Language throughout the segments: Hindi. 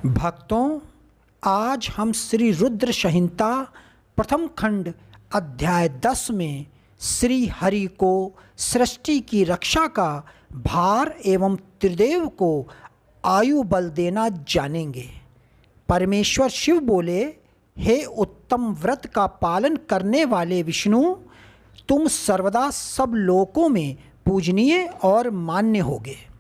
भक्तों, आज हम श्री रुद्र संहिता प्रथम खंड अध्याय 10 में श्री हरि को सृष्टि की रक्षा का भार एवं त्रिदेव को आयु बल देना जानेंगे। परमेश्वर शिव बोले, हे उत्तम व्रत का पालन करने वाले विष्णु, तुम सर्वदा सब लोकों में पूजनीय और मान्य होगे।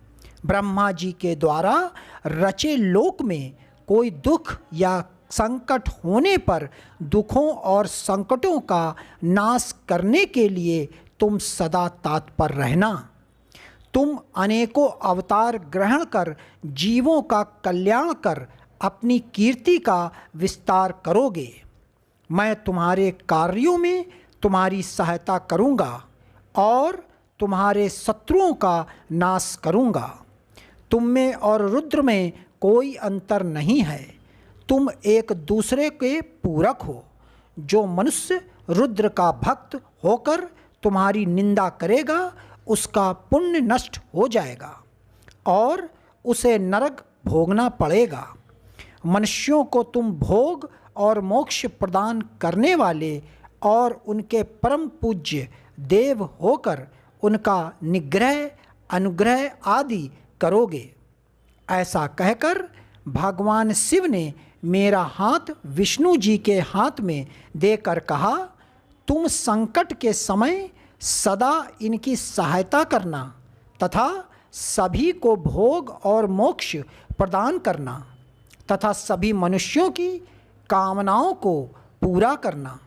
ब्रह्मा जी के द्वारा रचे लोक में कोई दुख या संकट होने पर दुखों और संकटों का नाश करने के लिए तुम सदा तत्पर रहना। तुम अनेकों अवतार ग्रहण कर जीवों का कल्याण कर अपनी कीर्ति का विस्तार करोगे। मैं तुम्हारे कार्यों में तुम्हारी सहायता करूँगा और तुम्हारे शत्रुओं का नाश करूँगा। तुम में और रुद्र में कोई अंतर नहीं है, तुम एक दूसरे के पूरक हो। जो मनुष्य रुद्र का भक्त होकर तुम्हारी निंदा करेगा, उसका पुण्य नष्ट हो जाएगा और उसे नरक भोगना पड़ेगा। मनुष्यों को तुम भोग और मोक्ष प्रदान करने वाले और उनके परम पूज्य देव होकर उनका निग्रह, अनुग्रह आदि करोगे। ऐसा कहकर भगवान शिव ने मेरा हाथ विष्णु जी के हाथ में देकर कहा, तुम संकट के समय सदा इनकी सहायता करना तथा सभी को भोग और मोक्ष प्रदान करना तथा सभी मनुष्यों की कामनाओं को पूरा करना।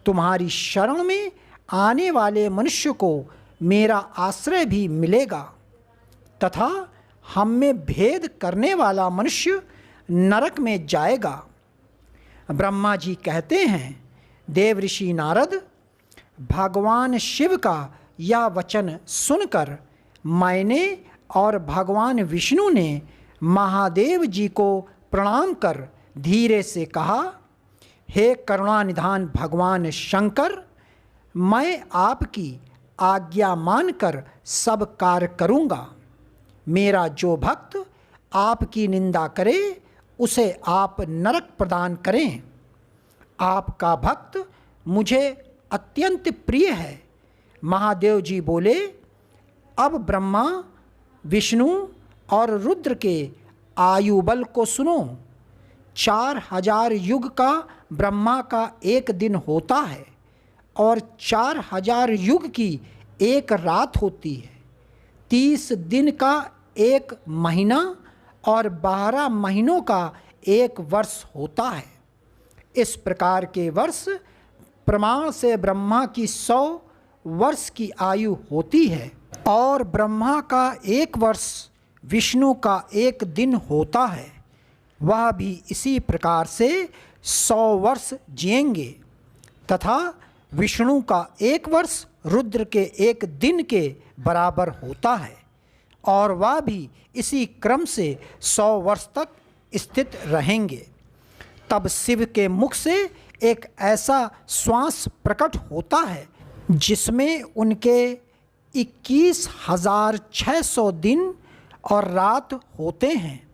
तुम्हारी शरण में आने वाले मनुष्य को मेरा आश्रय भी मिलेगा तथा हम में भेद करने वाला मनुष्य नरक में जाएगा। ब्रह्मा जी कहते हैं, देव ऋषि नारद, भगवान शिव का यह वचन सुनकर मैंने और भगवान विष्णु ने महादेव जी को प्रणाम कर धीरे से कहा, हे करुणानिधान भगवान शंकर, मैं आपकी आज्ञा मानकर सब कार्य करूँगा। मेरा जो भक्त आपकी निंदा करे उसे आप नरक प्रदान करें। आपका भक्त मुझे अत्यंत प्रिय है। महादेव जी बोले, अब ब्रह्मा, विष्णु और रुद्र के आयु बल को सुनो। 4000 युग का ब्रह्मा का एक दिन होता है और 4000 युग की एक रात होती है। 30 दिन का एक महीना और 12 महीनों का एक वर्ष होता है। इस प्रकार के वर्ष प्रमाण से ब्रह्मा की 100 वर्ष की आयु होती है और ब्रह्मा का एक वर्ष विष्णु का एक दिन होता है। वह भी इसी प्रकार से 100 वर्ष जिएंगे तथा विष्णु का एक वर्ष रुद्र के एक दिन के बराबर होता है और वह भी इसी क्रम से 100 वर्ष तक स्थित रहेंगे। तब शिव के मुख से एक ऐसा श्वास प्रकट होता है जिसमें उनके 21,600 दिन और रात होते हैं।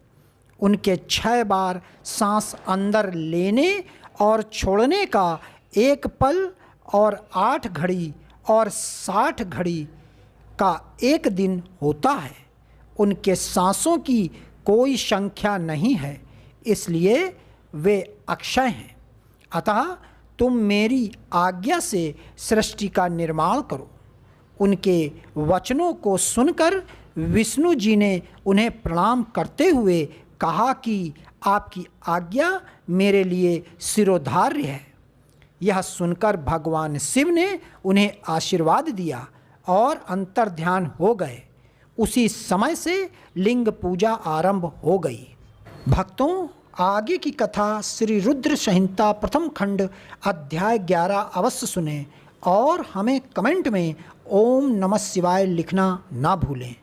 उनके 6 बार सांस अंदर लेने और छोड़ने का एक पल और 8 घड़ी और 60 घड़ी का एक दिन होता है। उनके सांसों की कोई संख्या नहीं है, इसलिए वे अक्षय हैं। अतः तुम मेरी आज्ञा से सृष्टि का निर्माण करो। उनके वचनों को सुनकर विष्णु जी ने उन्हें प्रणाम करते हुए कहा कि आपकी आज्ञा मेरे लिए शिरोधार्य है। यह सुनकर भगवान शिव ने उन्हें आशीर्वाद दिया और अंतर्ध्यान हो गए। उसी समय से लिंग पूजा आरंभ हो गई। भक्तों, आगे की कथा श्री रुद्र संहिता प्रथम खंड अध्याय 11 अवश्य सुने और हमें कमेंट में ओम नमः शिवाय लिखना ना भूलें।